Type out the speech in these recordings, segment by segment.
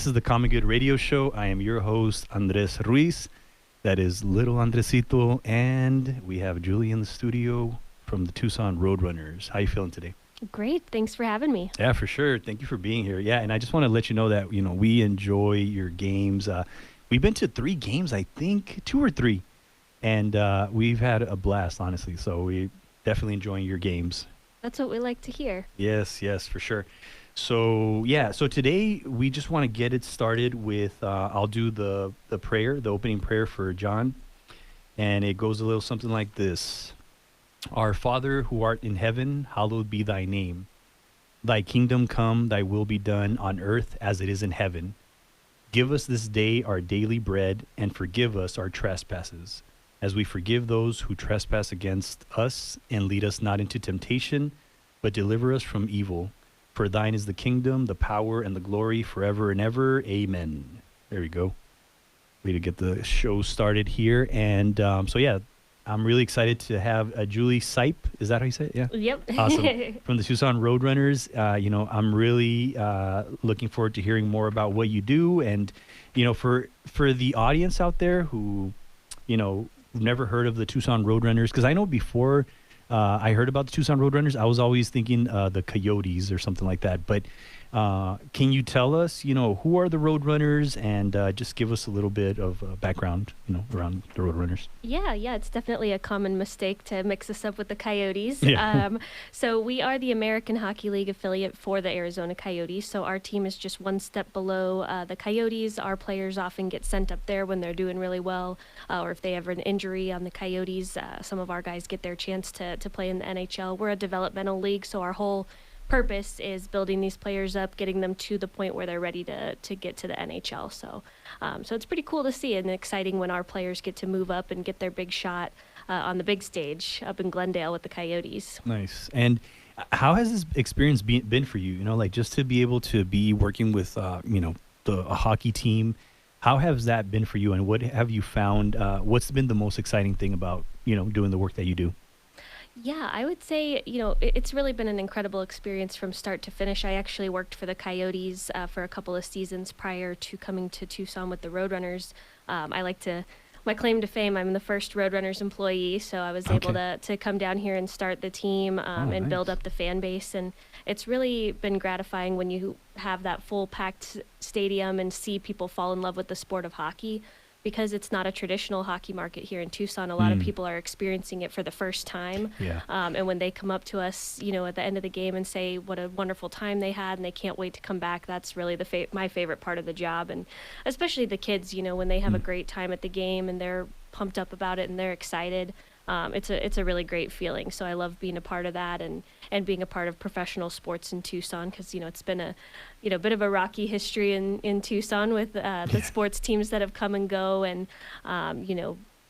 This is the Common Good Radio Show. I am your host, Andres Ruiz. That is Little Andresito. And we have Julie in the studio from the Tucson Roadrunners. How you feeling today? Great. Thanks for having me. Yeah, for sure. Thank you for being here. Yeah, and I just want to let you know that, we enjoy your games. We've been to 3 games, I think, 2 or 3. And we've had a blast, honestly. So we definitely enjoying your games. That's what we like to hear. Yes, for sure. So today we just want to get it started with I'll do the prayer, the opening prayer for John, and it goes a little something like this. Our Father who art in heaven, hallowed be thy name. Thy kingdom come, thy will be done on earth as it is in heaven. Give us this day our daily bread, and forgive us our trespasses, as we forgive those who trespass against us, and lead us not into temptation, but deliver us from evil. For thine is the kingdom, the power, and the glory forever and ever. Amen. There we go. Way to get the show started here. And I'm really excited to have Julie Sipe. Is that how you say it? Yeah. Yep. Awesome. From the Tucson Roadrunners. I'm really looking forward to hearing more about what you do. And, for the audience out there who, never heard of the Tucson Roadrunners, because I know before I heard about the Tucson Roadrunners, I was always thinking the Coyotes or something like that. But can you tell us, who are the Roadrunners, and just give us a little bit of background, around the Roadrunners? Yeah, it's definitely a common mistake to mix us up with the Coyotes. Yeah. So we are the American Hockey League affiliate for the Arizona Coyotes. So our team is just one step below the Coyotes. Our players often get sent up there when they're doing really well, or if they have an injury on the Coyotes, some of our guys get their chance to play in the NHL. We're a developmental league, so our whole purpose is building these players up, getting them to the point where they're ready to get to the NHL. So it's pretty cool to see and exciting when our players get to move up and get their big shot on the big stage up in Glendale with the Coyotes. Nice. And how has this experience been for you? Just to be able to be working with, a hockey team. How has that been for you? And what have you found? What's been the most exciting thing about, doing the work that you do? Yeah, I would say, it's really been an incredible experience from start to finish. I actually worked for the Coyotes for a couple of seasons prior to coming to Tucson with the Roadrunners. My claim to fame, I'm the first Roadrunners employee, so I was able to come down here and start the team and build up the fan base. And it's really been gratifying when you have that full packed stadium and see people fall in love with the sport of hockey. Because it's not a traditional hockey market here in Tucson, a lot of people are experiencing it for the first time. Yeah. And when they come up to us, at the end of the game and say what a wonderful time they had and they can't wait to come back, that's really my favorite part of the job. And especially the kids, when they have a great time at the game and they're pumped up about it and they're excited. It's a really great feeling. So I love being a part of that and being a part of professional sports in Tucson because, it's been a, bit of a rocky history in Tucson with the sports teams that have come and go. And,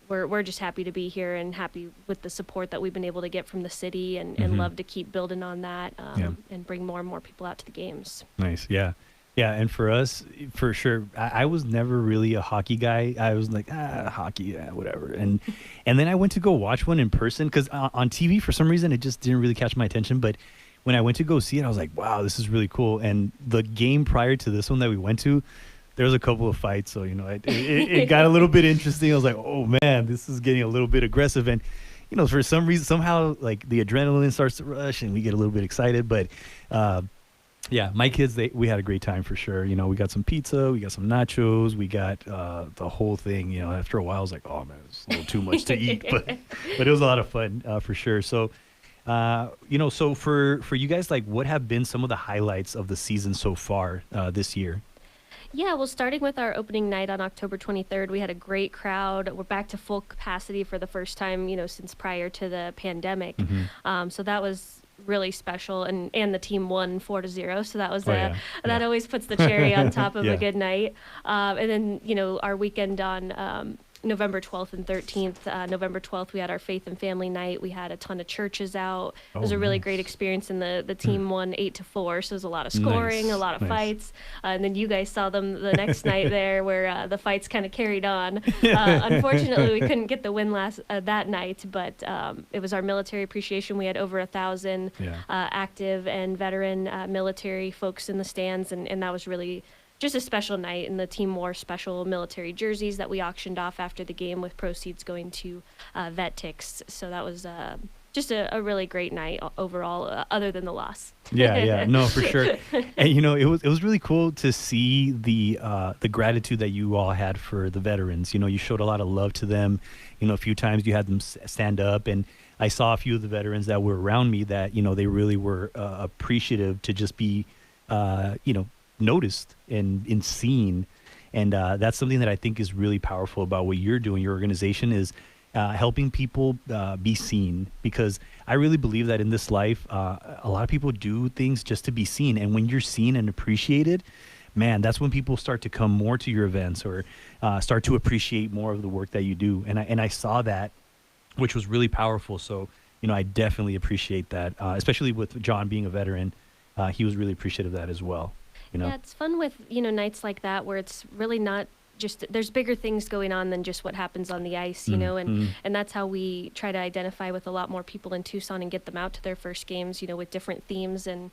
we're just happy to be here and happy with the support that we've been able to get from the city and love to keep building on that and bring more and more people out to the games. Nice. Yeah. Yeah, and for us, for sure, I was never really a hockey guy. I was like, hockey, whatever. And then I went to go watch one in person because on TV, for some reason, it just didn't really catch my attention. But when I went to go see it, I was like, wow, this is really cool. And the game prior to this one that we went to, there was a couple of fights. So, it got a little bit interesting. I was like, oh, man, this is getting a little bit aggressive. And, for some reason, somehow, like, the adrenaline starts to rush and we get a little bit excited. But, yeah, my kids, we had a great time for sure. We got some pizza, we got some nachos, we got the whole thing. After a while, I was like, oh, man, it's a little too much to eat. But it was a lot of fun for sure. So, so for you guys, like, what have been some of the highlights of the season so far this year? Yeah, well, starting with our opening night on October 23rd, we had a great crowd. We're back to full capacity for the first time, since prior to the pandemic. So that was really special, and the team won 4-0, so that was that always puts the cherry on top of a good night. And then our weekend on November 12th and 13th. November 12th, we had our Faith and Family Night. We had a ton of churches out. It was a really great experience, and the team won 8-4, so it was a lot of scoring, a lot of fights. And then you guys saw them the next night there where the fights kind of carried on. Unfortunately, we couldn't get the win that night, but it was our military appreciation. We had over 1,000 active and veteran military folks in the stands, and that was really just a special night, and the team wore special military jerseys that we auctioned off after the game, with proceeds going to vet ticks. So that was just a really great night overall, other than the loss. Yeah, no, for sure. And it was really cool to see the gratitude that you all had for the veterans. You showed a lot of love to them. A few times you had them stand up, and I saw a few of the veterans that were around me that they really were appreciative to just be noticed and seen. And that's something that I think is really powerful about what you're doing. Your organization is helping people be seen, because I really believe that in this life, a lot of people do things just to be seen. And when you're seen and appreciated, man, that's when people start to come more to your events, or start to appreciate more of the work that you do. And I saw that, which was really powerful. So, I definitely appreciate that, especially with John being a veteran. He was really appreciative of that as well. Yeah, it's fun with, nights like that where it's really not just, there's bigger things going on than just what happens on the ice, and that's how we try to identify with a lot more people in Tucson and get them out to their first games, with different themes and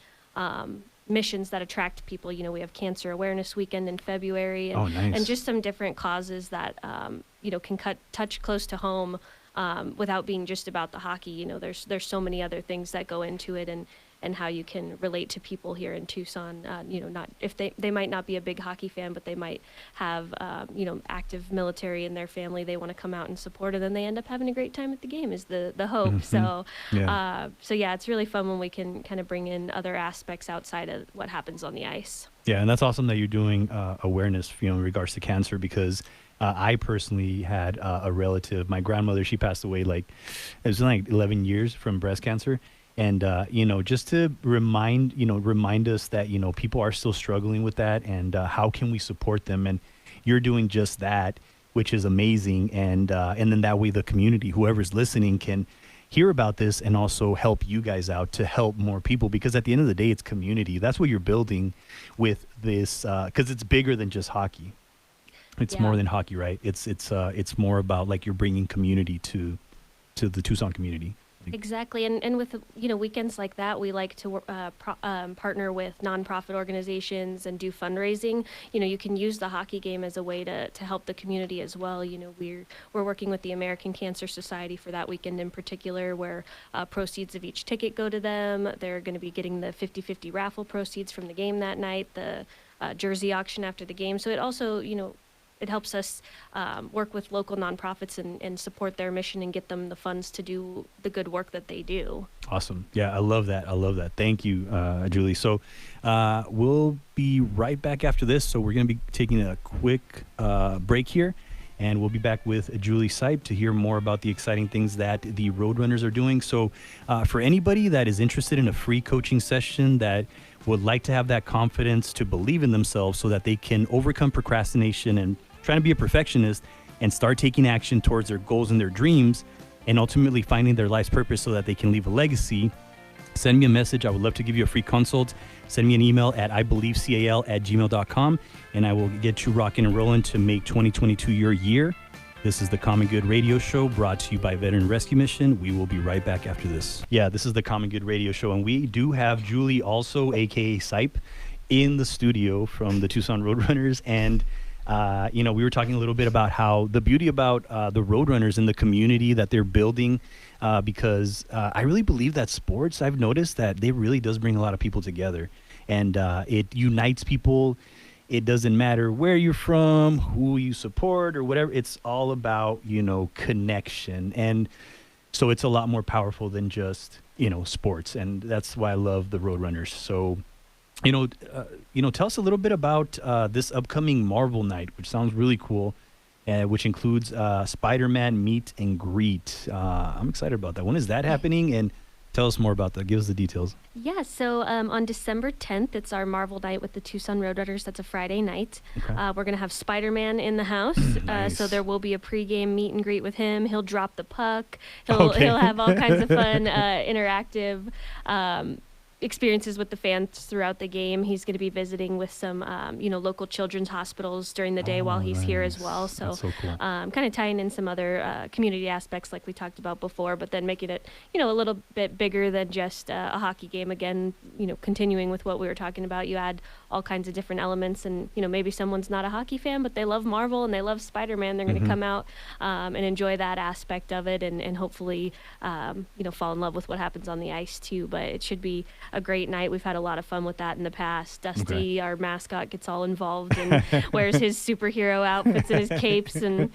missions that attract people. We have Cancer Awareness Weekend in February, and, nice. and just some different causes that, can touch close to home without being just about the hockey. There's so many other things that go into it, and how you can relate to people here in Tucson. Not if they might not be a big hockey fan, but they might have active military in their family they want to come out and support, and then they end up having a great time at the game is the hope. Mm-hmm. So yeah, it's really fun when we can kind of bring in other aspects outside of what happens on the ice. Yeah, and that's awesome that you're doing awareness, in regards to cancer, because I personally had a relative, my grandmother. She passed away it was 11 years from breast cancer. And, just to remind us that, people are still struggling with that, and how can we support them? And you're doing just that, which is amazing. And then that way the community, whoever's listening, can hear about this and also help you guys out to help more people, because at the end of the day, it's community. That's what you're building with this, because it's bigger than just hockey. It's more than hockey, right? It's more about you're bringing community to the Tucson community. Exactly. And with, weekends like that, we like to partner with nonprofit organizations and do fundraising. You can use the hockey game as a way to help the community as well. We're working with the American Cancer Society for that weekend in particular, where proceeds of each ticket go to them. They're going to be getting the 50-50 raffle proceeds from the game that night, the jersey auction after the game. So it also, it helps us work with local nonprofits and support their mission and get them the funds to do the good work that they do. Awesome. Yeah, I love that. Thank you, Julie. So we'll be right back after this. So we're going to be taking a quick break here, and we'll be back with Julie Sipe to hear more about the exciting things that the Roadrunners are doing. So for anybody that is interested in a free coaching session, that would like to have that confidence to believe in themselves so that they can overcome procrastination and trying to be a perfectionist and start taking action towards their goals and their dreams, and ultimately finding their life's purpose so that they can leave a legacy, send me a message. I would love to give you a free consult. Send me an email at ibelievecal@gmail.com, and I will get you rocking and rolling to make 2022 your year. This is the Common Good Radio Show, brought to you by Veteran Rescue Mission. We will be right back after this. Yeah, this is the Common Good Radio Show, and we do have Julie, also aka Sipe, in the studio from the Tucson Roadrunners. And we were talking a little bit about how the beauty about the Roadrunners and the community that they're building, because I really believe that sports, I've noticed that it really does bring a lot of people together, and it unites people. It doesn't matter where you're from, who you support, or whatever. It's all about, connection. And so it's a lot more powerful than just, sports. And that's why I love the Roadrunners. So tell us a little bit about this upcoming Marvel Night, which sounds really cool, which includes Spider-Man meet and greet. I'm excited about that. When is that happening? And tell us more about that. Give us the details. Yeah, so on December 10th, it's our Marvel Night with the Tucson Roadrunners. That's a Friday night. Okay. We're going to have Spider-Man in the house. Nice. So there will be a pregame meet and greet with him. He'll drop the puck. He'll have all kinds of fun, interactive experiences with the fans throughout the game. He's going to be visiting with some, local children's hospitals during the day while Oh, he's here as well. nice. So, That's so cool. kind of tying in some other community aspects like we talked about before, but then making it, a little bit bigger than just a hockey game. Again, continuing with what we were talking about, you add all kinds of different elements, and maybe someone's not a hockey fan, but they love Marvel and they love Spider-Man. They're going to come out and enjoy that aspect of it, and hopefully, fall in love with what happens on the ice too. But it should be a great night. We've had a lot of fun with that in the past. Dusty, our mascot, gets all involved and wears his superhero outfits and his capes, and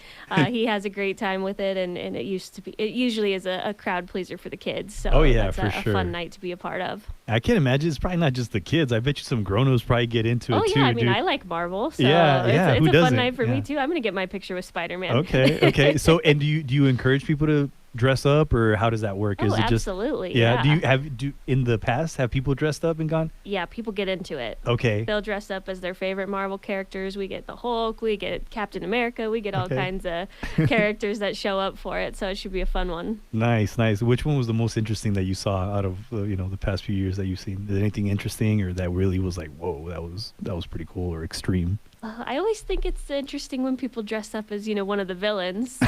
he has a great time with it. And it usually is a crowd pleaser for the kids. So that's for a sure. fun night to be a part of. I can imagine it's probably not just the kids. I bet you some grown-ups probably get into it too. I mean, dude. I like Marvel, so Yeah, it's who a fun doesn't? night for Yeah. me too. I'm gonna get my picture with Spider-Man. Okay. So, and do you encourage people to dress up, or how does that work? Oh, Is it just absolutely. yeah? Do in the past have people dressed up and gone? Yeah, people get into it. Okay. They'll dress up as their favorite Marvel characters. We get the Hulk, we get Captain America, we get all kinds of characters that show up for it. So it should be a fun one. Nice. Which one was the most interesting that you saw out of the past few years that you've seen? Did anything interesting, or that really was like, whoa, that was pretty cool or extreme? I always think it's interesting when people dress up as one of the villains.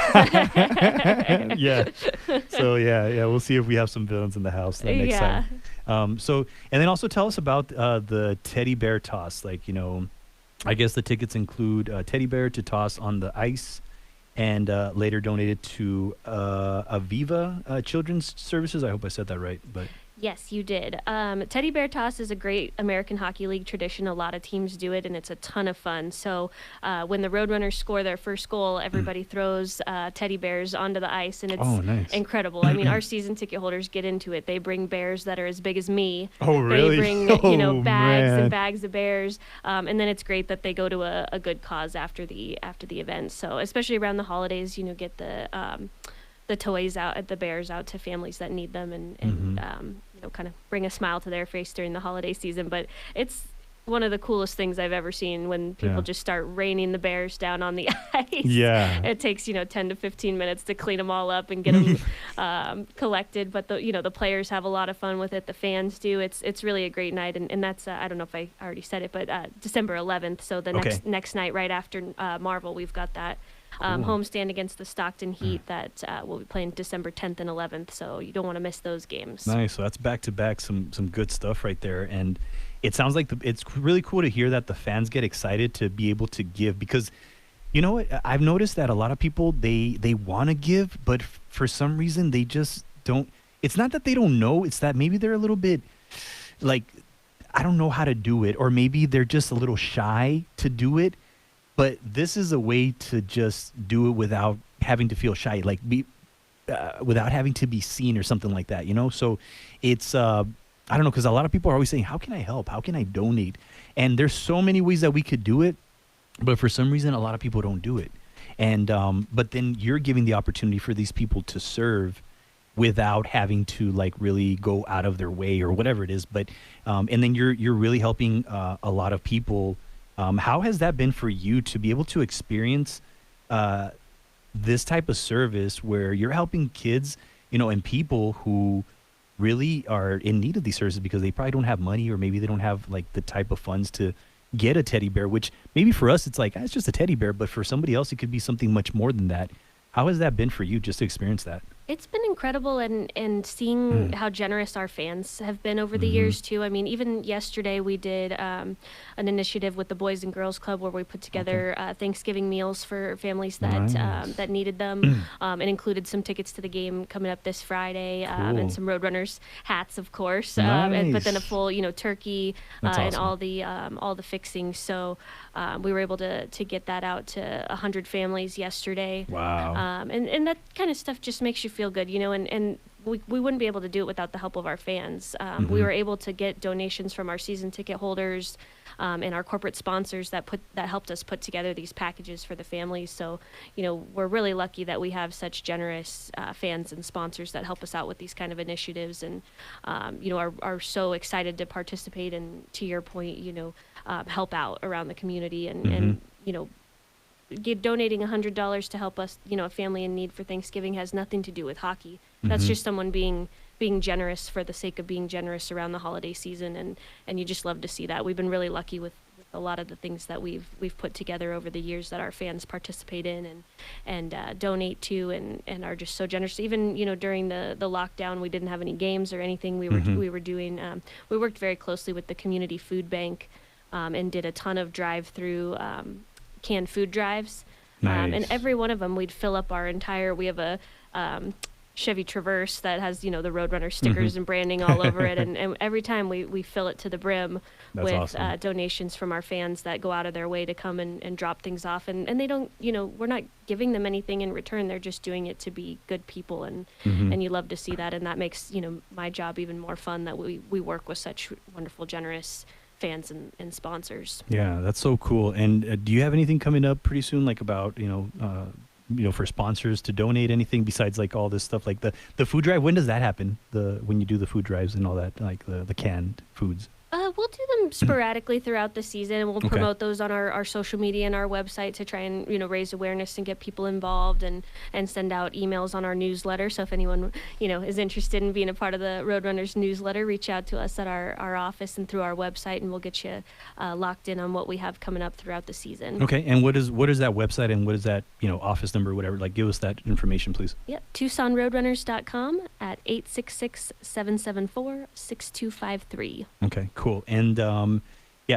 Yeah. So yeah, we'll see if we have some villains in the house next time. So, and then also tell us about the teddy bear toss. Like, I guess the tickets include a teddy bear to toss on the ice, and later donated to Aviva Children's Services. I hope I said that right, but. Yes, you did. Teddy bear toss is a great American Hockey League tradition. A lot of teams do it, and it's a ton of fun. So when the Roadrunners score their first goal, everybody throws teddy bears onto the ice, and it's incredible. I mean, our season ticket holders get into it. They bring bears that are as big as me. Oh, really? They bring bags and bags of bears, and then it's great that they go to a good cause after the event. So especially around the holidays, get the toys out, the bears out to families that need them, and kind of bring a smile to their face during the holiday season. But it's one of the coolest things I've ever seen when people just start raining the bears down on the ice. Yeah. It takes 10 to 15 minutes to clean them all up and get them collected. But the players have a lot of fun with it. The fans do. It's really a great night, and that's I don't know if I already said it, but December 11th. So the next night right after Marvel, we've got that. Homestand against the Stockton Heat that we'll be playing December 10th and 11th, so you don't want to miss those games. Nice. So that's back to back, some good stuff right there. And it sounds like it's really cool to hear that the fans get excited to be able to give, because you know what, I've noticed that a lot of people they want to give, but for some reason they just don't. It's not that they don't know, it's that maybe they're a little bit like, I don't know how to do it, or maybe they're just a little shy to do it. But this is a way to just do it without having to feel shy, like without having to be seen or something like that, So it's, I don't know, because a lot of people are always saying, how can I help? How can I donate? And there's so many ways that we could do it, but for some reason, a lot of people don't do it. And, but then you're giving the opportunity for these people to serve without having to like really go out of their way or whatever it is. But, and then you're really helping a lot of people. How has that been for you to be able to experience this type of service where you're helping kids, and people who really are in need of these services because they probably don't have money, or maybe they don't have like the type of funds to get a teddy bear, which maybe for us it's like, it's just a teddy bear, but for somebody else it could be something much more than that. How has that been for you just to experience that? It's been incredible, and seeing how generous our fans have been over the years too. I mean, even yesterday we did an initiative with the Boys and Girls Club where we put together Thanksgiving meals for families that that needed them, and included some tickets to the game coming up this Friday, and some Roadrunners hats, of course, but then a full turkey and all the fixings. So we were able to get that out to 100 families yesterday. Wow. And that kind of stuff just makes you feel good, and we wouldn't be able to do it without the help of our fans. We were able to get donations from our season ticket holders and our corporate sponsors that helped us put together these packages for the families. So, we're really lucky that we have such generous fans and sponsors that help us out with these kind of initiatives, and are so excited to participate and, to your point, help out around the community and donating $100 to help us, a family in need for Thanksgiving has nothing to do with hockey. That's just someone being generous for the sake of being generous around the holiday season, and you just love to see that. We've been really lucky with a lot of the things that we've put together over the years that our fans participate in and donate to, and are just so generous. Even during the lockdown, we didn't have any games or anything. We were doing. We worked very closely with the community food bank, and did a ton of drive-through canned food drives. Nice. And every one of them, we'd fill up our entire. We have a Chevy Traverse that has the Roadrunner stickers and branding all over it, and every time we fill it to the brim. That's with awesome. Donations from our fans that go out of their way to come and drop things off, and they don't, we're not giving them anything in return. They're just doing it to be good people, and you love to see that, and that makes my job even more fun, that we work with such wonderful, generous fans and sponsors. Yeah, that's so cool. And do you have anything coming up pretty soon, like about for sponsors to donate anything besides like all this stuff, like the food drive? When does that happen? When you do the food drives and all that, like the canned foods? We'll do them sporadically throughout the season, and we'll promote those on our social media and our website to try and raise awareness and get people involved, and send out emails on our newsletter. So if anyone is interested in being a part of the Roadrunners newsletter, reach out to us at our office and through our website, and we'll get you locked in on what we have coming up throughout the season. Okay, and what is that website, and what is that office number or whatever? Like, give us that information, please. Yep, TucsonRoadrunners.com at 866-774-6253. Okay, cool. And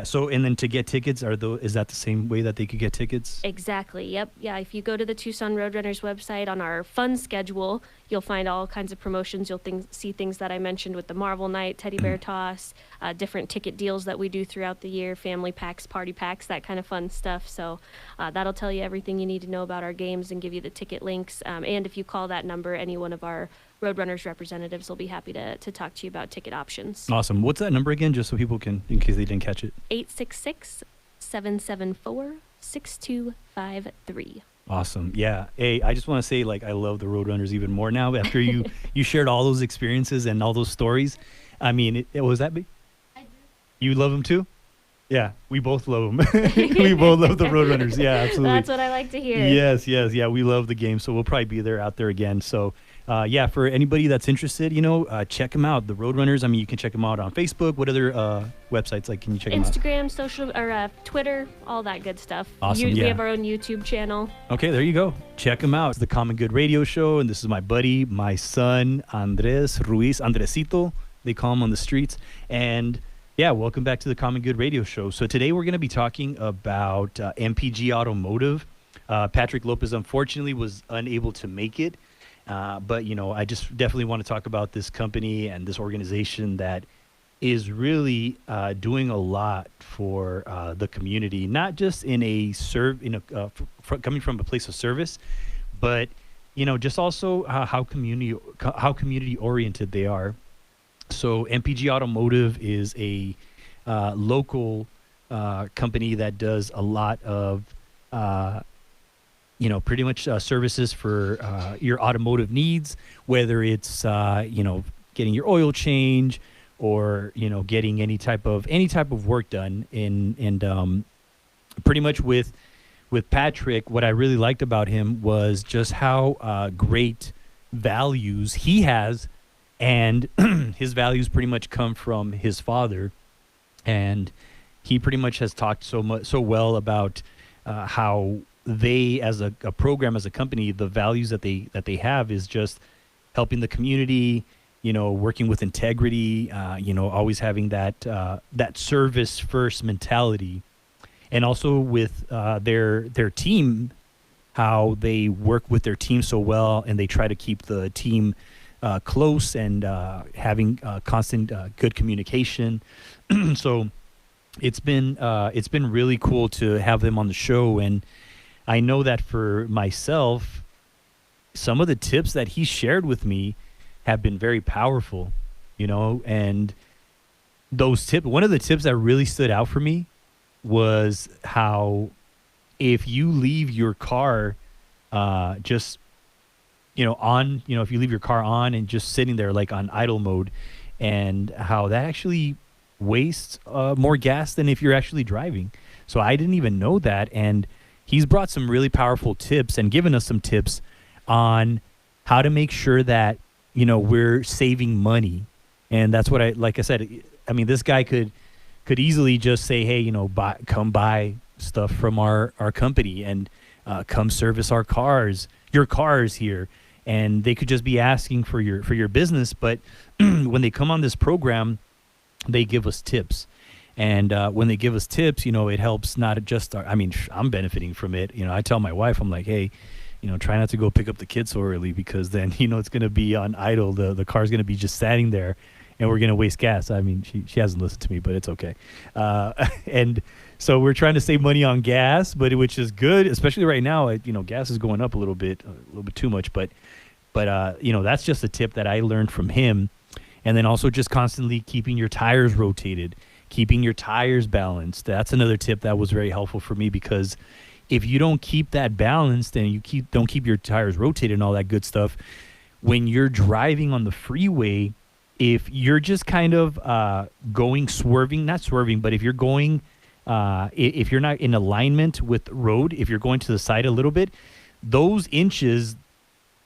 so and then to get tickets, is that the same way that they could get tickets? Exactly. Yep. Yeah. If you go to the Tucson Roadrunners website, on our fun schedule, you'll find all kinds of promotions. You'll see things that I mentioned with the Marvel Night, Teddy Bear Toss, different ticket deals that we do throughout the year, family packs, party packs, that kind of fun stuff. So that'll tell you everything you need to know about our games and give you the ticket links. And if you call that number, any one of our Roadrunners representatives will be happy to talk to you about ticket options. Awesome. What's that number again, just so people can, in case they didn't catch it? 866-774-6253. Awesome. Yeah. Hey, I just want to say, like, I love the Roadrunners even more now after you shared all those experiences and all those stories. I mean, was that big? I do. You love them too? Yeah, we both love them. We both love the Roadrunners. Yeah, absolutely. That's what I like to hear. Yes. Yeah, we love the game, so we'll probably be out there again. So, for anybody that's interested, check them out. The Roadrunners. I mean, you can check them out on Facebook. What other websites can you check them out? Instagram, social, or Twitter, all that good stuff. Awesome. We have our own YouTube channel. Okay, there you go. Check them out. It's the Common Good Radio Show, and this is my buddy, my son, Andres Ruiz, Andresito. They call him on the streets, and. Yeah, welcome back to the Common Good Radio Show. So today we're going to be talking about MPG Automotive. Patrick Lopez, unfortunately, was unable to make it. But, I just definitely want to talk about this company and this organization that is really doing a lot for the community, not just in coming from a place of service, but, just also how community oriented they are. So MPG Automotive is a local company that does a lot of, pretty much services for your automotive needs, whether it's, getting your oil change or, getting any type of work done. And pretty much with Patrick, what I really liked about him was just how great values he has. And his values pretty much come from his father, and he pretty much has talked so well about how they, as a program, as a company, the values that they have is just helping the community, working with integrity, always having that service first mentality, and also with their team, how they work with their team so well, and they try to keep the team close and having constant good communication. So it's been really cool to have them on the show, and I know that for myself, some of the tips that he shared with me have been very powerful, and one of the tips that really stood out for me was how if you leave your car if you leave your car on and just sitting there like on idle mode, and how that actually wastes more gas than if you're actually driving. So I didn't even know that. And, he's brought some really powerful tips and given us some tips on how to make sure that, we're saving money. And that's what like I said, I mean, this guy could easily just say, hey, come buy stuff from our company and come service your cars here. And they could just be asking for your business. But when they come on this program, they give us tips. And when they give us tips, it helps not just I'm benefiting from it. I tell my wife, I'm like, hey, try not to go pick up the kids so early, because then, it's going to be on idle. The car's going to be just standing there and we're going to waste gas. I mean, she hasn't listened to me, but it's okay. And so we're trying to save money on gas, which is good, especially right now. Gas is going up a little bit too much, but that's just a tip that I learned from him. And then also just constantly keeping your tires rotated, keeping your tires balanced. That's another tip that was very helpful for me, because if you don't keep that balanced and you don't keep your tires rotated and all that good stuff, when you're driving on the freeway, if you're just kind of not swerving, but if you're going, if you're not in alignment with the road, if you're going to the side a little bit, those inches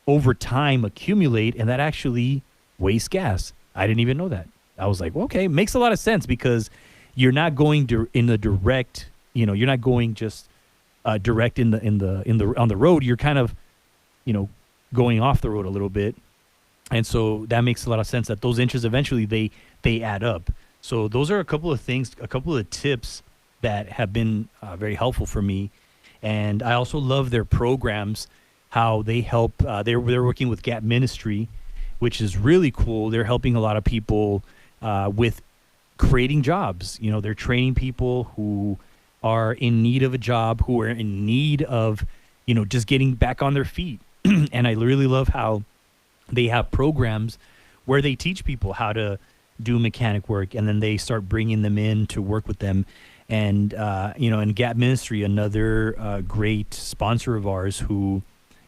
over time accumulate, and that actually wastes gas. I didn't even know that. I was like, well, okay, makes a lot of sense, because you're not going in the direct, you're not going just direct on the road. You're kind of, going off the road a little bit. And so that makes a lot of sense that those inches eventually they add up. So those are a couple of things, a couple of tips that have been very helpful for me. And I also love their programs, how they help. They're working with Gap Ministry, which is really cool. They're helping a lot of people with creating jobs. They're training people who are in need of a job, who are in need of, just getting back on their feet. And I really love how they have programs where they teach people how to do mechanic work, and then they start bringing them in to work with them. And, and Gap Ministry, another great sponsor of ours who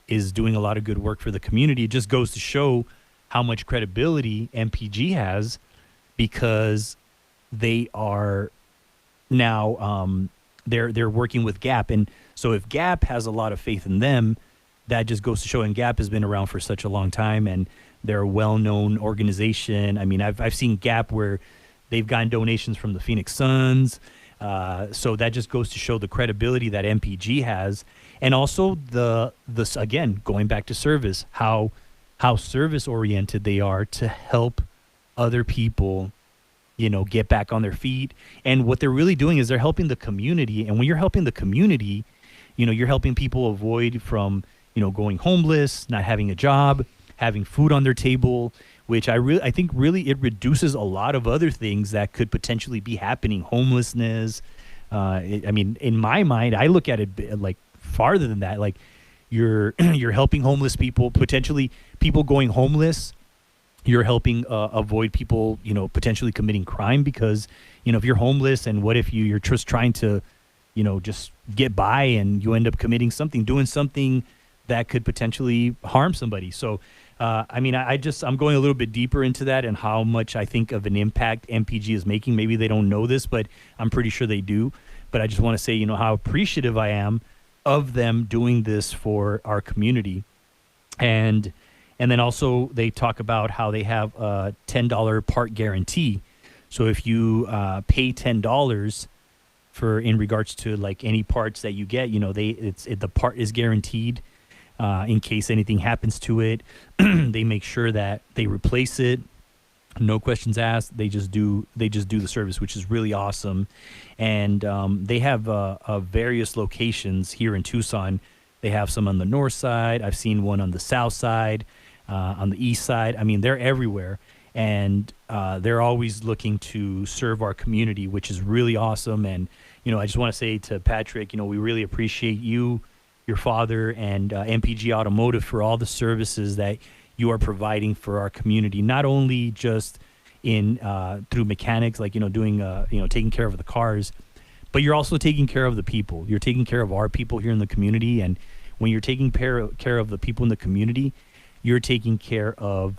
is doing a lot of good work for the community. It just goes to show how much credibility MPG has, because they are now they're working with Gap. And so if Gap has a lot of faith in them, that just goes to show. And Gap has been around for such a long time, and they're a well-known organization. I mean, I've seen Gap where they've gotten donations from the Phoenix Suns. So that just goes to show the credibility that MPG has. And also again, going back to service, how service oriented they are to help other people, get back on their feet. And what they're really doing is they're helping the community. And when you're helping the community, you're helping people avoid from, going homeless, not having a job, having food on their table, which I think it reduces a lot of other things that could potentially be happening. Homelessness. In my mind, I look at it like farther than that. Like you're helping homeless people, potentially people going homeless. You're helping avoid people, potentially committing crime, because, if you're homeless and what if you're just trying to, just get by and you end up doing something that could potentially harm somebody. So, I'm going a little bit deeper into that and how much I think of an impact MPG is making. Maybe they don't know this, but I'm pretty sure they do. But I just want to say, how appreciative I am of them doing this for our community. And then also they talk about how they have a $10 part guarantee. So if you pay $10 in regards to like any parts that you get, the part is guaranteed. In case anything happens to it, they make sure that they replace it. No questions asked. They just do the service, which is really awesome. And they have various locations here in Tucson. They have some on the north side. I've seen one on the south side, on the east side. I mean, they're everywhere. And they're always looking to serve our community, which is really awesome. And, I just want to say to Patrick, we really appreciate you, your father, and MPG Automotive for all the services that you are providing for our community, not only just in through mechanics, like, doing, taking care of the cars, but you're also taking care of the people. You're taking care of our people here in the community. And when you're taking care of the people in the community, you're taking care of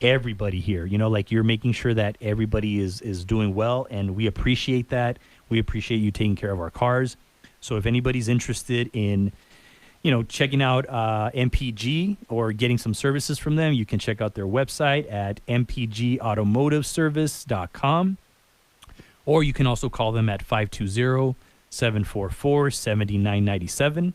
everybody here. Like you're making sure that everybody is doing well. And we appreciate that. We appreciate you taking care of our cars. So if anybody's interested in, checking out MPG or getting some services from them, you can check out their website at mpgautomotiveservice.com, or you can also call them at 520-744-7997.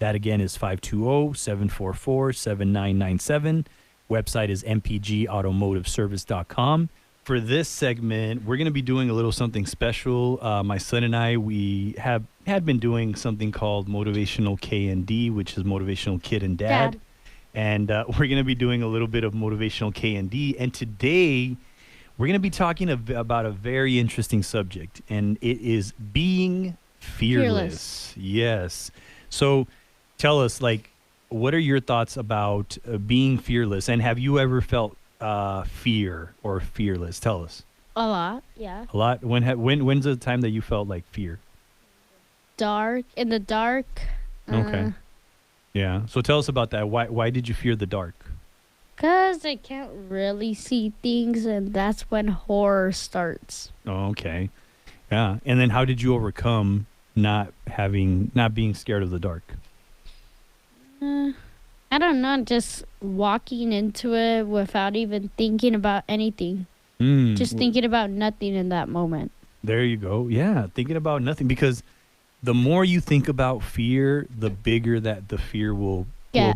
That again is 520-744-7997. Website is mpgautomotiveservice.com. For this segment, we're going to be doing a little something special. My son and I, we had been doing something called Motivational K&D, which is Motivational Kid and Dad. And we're going to be doing a little bit of Motivational K&D. And today, we're going to be talking about a very interesting subject, and it is being fearless. Yes. So tell us, what are your thoughts about being fearless? And have you ever felt fear or fearless? Tell us. A lot, yeah. A lot. When's the time that you felt like fear? In the dark. Okay. Yeah. So tell us about that. Why did you fear the dark? 'Cause I can't really see things, and that's when horror starts. Oh, okay. Yeah. And then how did you overcome not being scared of the dark? I don't know, just walking into it without even thinking about anything. Just thinking about nothing in that moment. There you go. Yeah, thinking about nothing, because the more you think about fear, the bigger that the fear will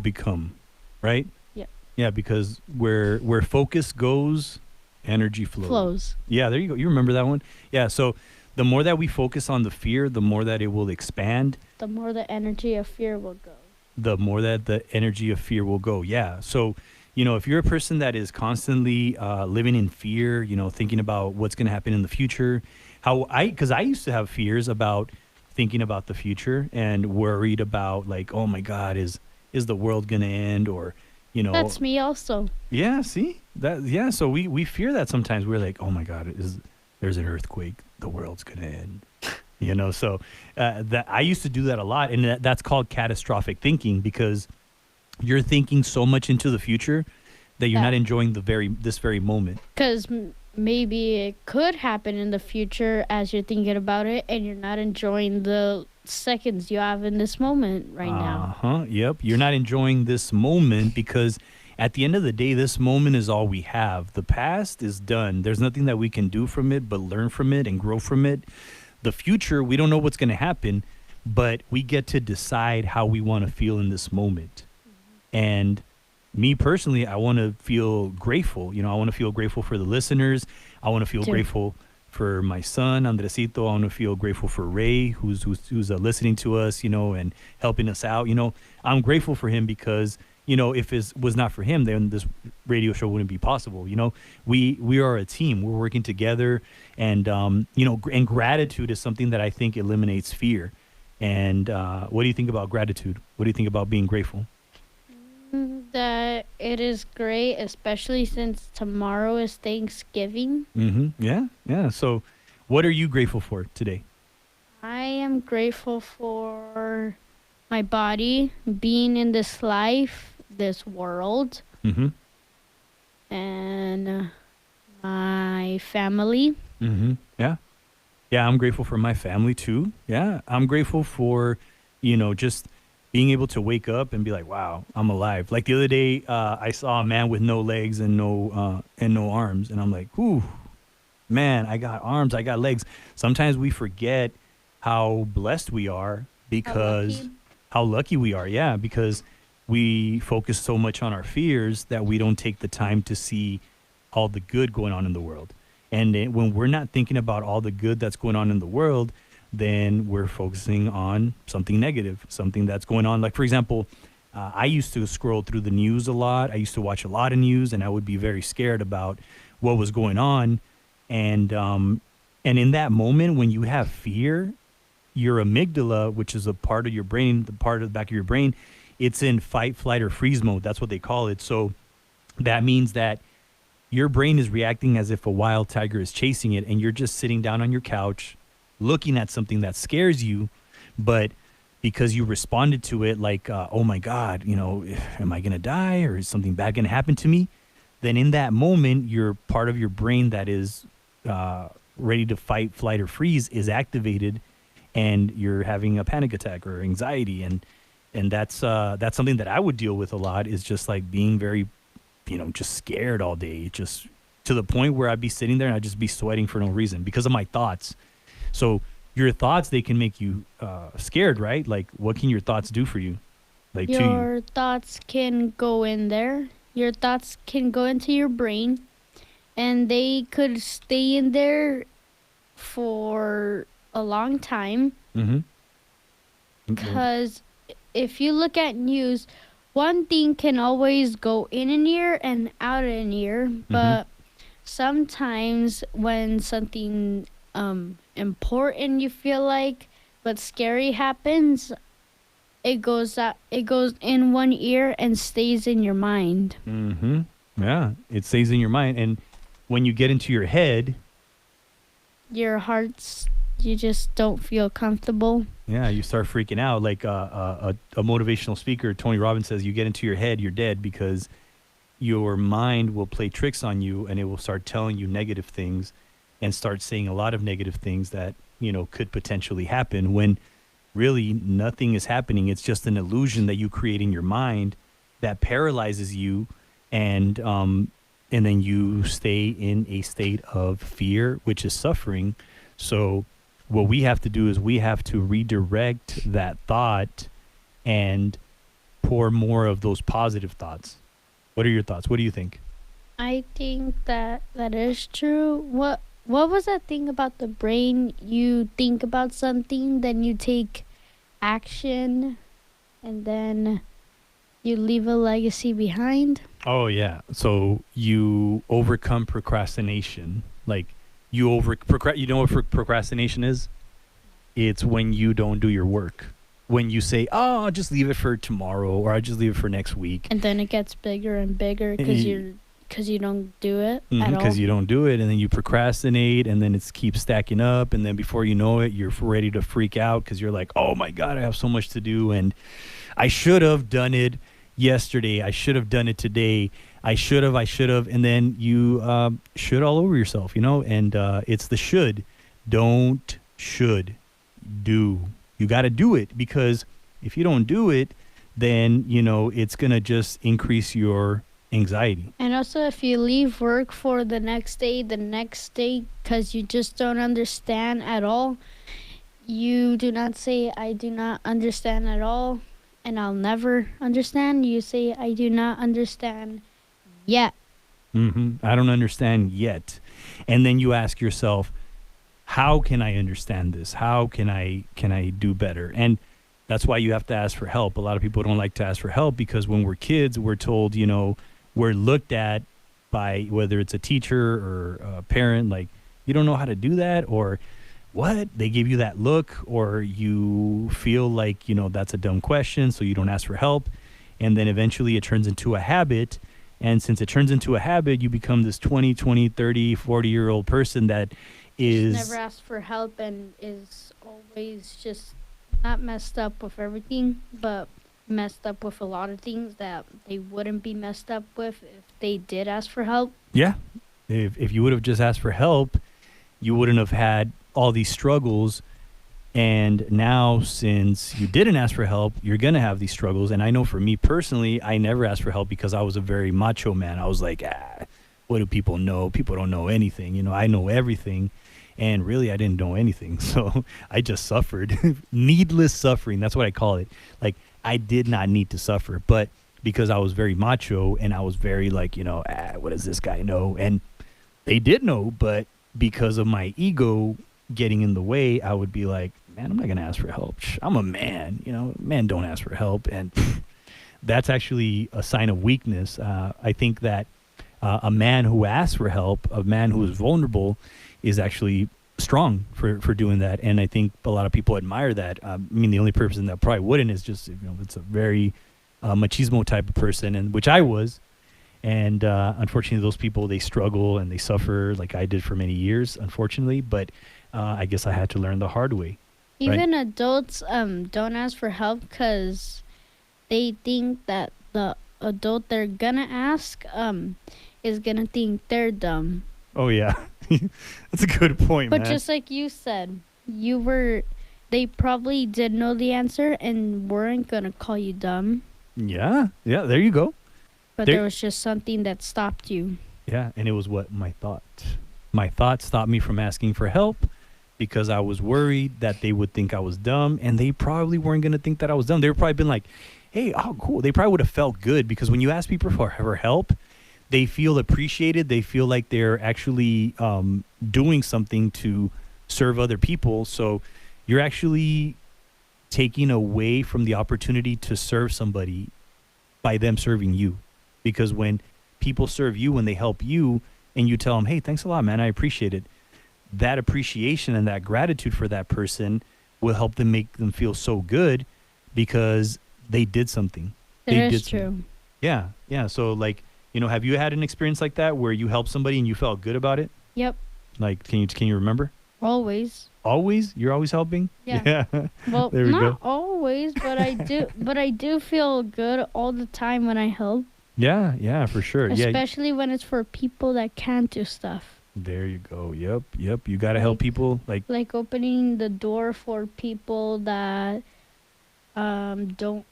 become, right? Yeah. Yeah, because where focus goes, energy flows. Yeah, there you go. You remember that one? Yeah, so the more that we focus on the fear, the more that it will expand. The more the energy of fear will go. The more that the energy of fear will go. Yeah. So, if you're a person that is constantly living in fear, thinking about what's going to happen in the future, because I used to have fears about thinking about the future and worried about oh my God, is the world going to end? Or, That's me also. Yeah. See that? Yeah. So we fear that sometimes. We're like, oh my God, there's an earthquake. The world's going to end. So that I used to do that a lot, and that's called catastrophic thinking, because you're thinking so much into the future that you're not enjoying this very moment. Because maybe it could happen in the future as you're thinking about it, and you're not enjoying the seconds you have in this moment right now. Yep. You're not enjoying this moment because at the end of the day, this moment is all we have. The past is done. There's nothing that we can do from it but learn from it and grow from it. The future, we don't know what's going to happen, but we get to decide how we want to feel in this moment. And me personally, I want to feel grateful. I want to feel grateful for the listeners. I want to feel grateful for my son, Andresito. I want to feel grateful for Ray, who's listening to us, and helping us out. I'm grateful for him because, if it was not for him, then this radio show wouldn't be possible. We are a team. We're working together, and and gratitude is something that I think eliminates fear. And what do you think about gratitude? What do you think about being grateful? That it is great, especially since tomorrow is Thanksgiving. Yeah. So, what are you grateful for today? I am grateful for my body, being in this life, this world, and my family. Yeah. I'm grateful for my family too. Yeah, I'm grateful for, just being able to wake up and be like, wow, I'm alive. Like the other day, I saw a man with no legs and no arms, and I'm like, ooh, man, I got arms, I got legs. Sometimes we forget how blessed we are because how lucky we are. Yeah, because we focus so much on our fears that we don't take the time to see all the good going on in the world. And when we're not thinking about all the good that's going on in the world, then we're focusing on something negative, something that's going on. Like, for example, I used to scroll through the news a lot. I used to watch a lot of news, and I would be very scared about what was going on. And in that moment, when you have fear, your amygdala, which is a part of your brain, the part of the back of your brain, it's in fight, flight, or freeze mode. That's what they call it. So that means that your brain is reacting as if a wild tiger is chasing it, and you're just sitting down on your couch looking at something that scares you, but because you responded to it like, oh my God, am I going to die, or is something bad going to happen to me? Then in that moment, your part of your brain that is ready to fight, flight, or freeze is activated, and you're having a panic attack or anxiety, and that's something that I would deal with a lot, is just like being very, just scared all day, just to the point where I'd be sitting there and I'd just be sweating for no reason because of my thoughts. So your thoughts, they can make you scared, right? Like, what can your thoughts do for you, like to you? Your thoughts can go in there. Your thoughts can go into your brain, and they could stay in there for a long time. Mm-hmm. Because if you look at news, one thing can always go in an ear and out an ear, Mm-hmm. but sometimes when something important you feel like but scary happens, it goes in one ear and stays in your mind. Mm-hmm. Yeah, it stays in your mind, and when you get into your head, Your heart's you just don't feel comfortable. yeah, you start freaking out. Like a motivational speaker, Tony Robbins, says, you get into your head, you're dead, because your mind will play tricks on you, and it will start telling you negative things and start saying a lot of negative things that, could potentially happen, when really nothing is happening. It's just an illusion that you create in your mind that paralyzes you, and then you stay in a state of fear, which is suffering. So what we have to do is we have to redirect that thought and pour more of those positive thoughts. What are your thoughts? What do you think? I think that that is true. What was that thing about the brain? You think about something, then you take action, and then you leave a legacy behind. Oh yeah. So you overcome procrastination. Like, you know what procrastination is? It's when you don't do your work. When you say, "Oh, I'll just leave it for tomorrow," or "I'll just leave it for next week." And then it gets bigger and bigger because you don't do it at all. Because you don't do it, and then you procrastinate, and then it keeps stacking up, and then before you know it, you're ready to freak out because you're like, "Oh my God, I have so much to do, and I should have done it yesterday. I should have done it today. I should have," and then you should all over yourself, and it's the should. Don't should, do. You got to do it, because if you don't do it, then it's gonna just increase your anxiety. And also, if you leave work for the next day, because you just don't understand at all, you do not say, I do not understand at all, and I'll never understand. You say, I do not understand yet. I don't understand yet. And then you ask yourself, how can I understand this? How can I do better? And that's why you have to ask for help. A lot of people don't like to ask for help because when we're kids, we're told, we're looked at by, whether it's a teacher or a parent, like, you don't know how to do that, or what? They give you that look, or you feel like, that's a dumb question, so you don't ask for help. And then eventually it turns into a habit. And since it turns into a habit, you become this 20, 30, 40-year-old person that is Never asked for help and is always just not messed up with everything, but messed up with a lot of things that they wouldn't be messed up with if they did ask for help. Yeah. If you would have just asked for help, you wouldn't have had all these struggles. And now, since you didn't ask for help, you're going to have these struggles. And I know for me personally, I never asked for help because I was a very macho man. I was like, what do people know? People don't know anything. I know everything. And really, I didn't know anything. So I just suffered. Needless suffering. That's what I call it. Like, I did not need to suffer. But because I was very macho and I was very like, what does this guy know? And they did know. But because of my ego getting in the way, I would be like, man, I'm not going to ask for help. I'm a man. Men don't ask for help. And that's actually a sign of weakness. I think that a man who asks for help, a man who is vulnerable, is actually strong for doing that. And I think a lot of people admire that. The only person that probably wouldn't is just, it's a very machismo type of person, and which I was. And unfortunately, those people, they struggle and they suffer like I did for many years, unfortunately. But I guess I had to learn the hard way. Even adults don't ask for help because they think that the adult they're gonna ask is gonna think they're dumb. Oh yeah, that's a good point, But man. just like you said, you were they probably did know the answer and weren't going to call you dumb, Yeah. Yeah. There you go. but There- there was just something that stopped you. Yeah. And it was what? My thought. My thought stopped me from asking for help because I was worried that they would think I was dumb, and they probably weren't going to think that I was dumb. They were probably been like, hey, oh, cool. They probably would have felt good because when you ask people for help, they feel appreciated. They feel like they're actually doing something to serve other people. So you're actually taking away from the opportunity to serve somebody by them serving you. Because when people serve you, when they help you, and you tell them, hey, thanks a lot, man, I appreciate it, that appreciation and that gratitude for that person will help them, make them feel so good because they did something. That They is did true. something. Yeah. Yeah. So like, have you had an experience like that where you helped somebody and you felt good about it? Yep. Like, can you remember? Always. Always? You're always helping? Yeah. Well, There we not go. always, but I do. But I do feel good all the time when I help, Yeah. Yeah, for sure. Yeah. especially when it's for people that can't do stuff. There you go. Yep. Yep. You got to help people. Like opening the door for people that don't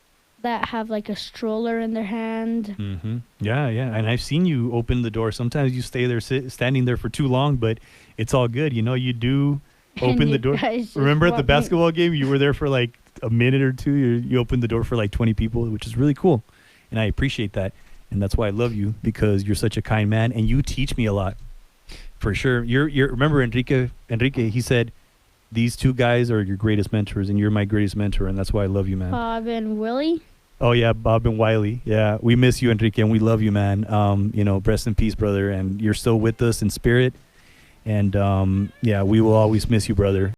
that have like a stroller in their hand. Mm-hmm. Yeah, yeah. And I've seen you open the door. Sometimes you stay there, standing there for too long, but it's all good. You do and open you the door. guys just Remember at the want me- basketball game, you were there for like a minute or two. You opened the door for like 20 people, which is really cool. And I appreciate that. And that's why I love you, because you're such a kind man and you teach me a lot. For sure. You're remember Enrique, he said, these two guys are your greatest mentors and you're my greatest mentor. And that's why I love you, man. Bob and Willie. Oh yeah, Bob and Wiley. Yeah, we miss you, Enrique, and we love you, man. Rest in peace, brother. And you're still with us in spirit. And yeah, we will always miss you, brother.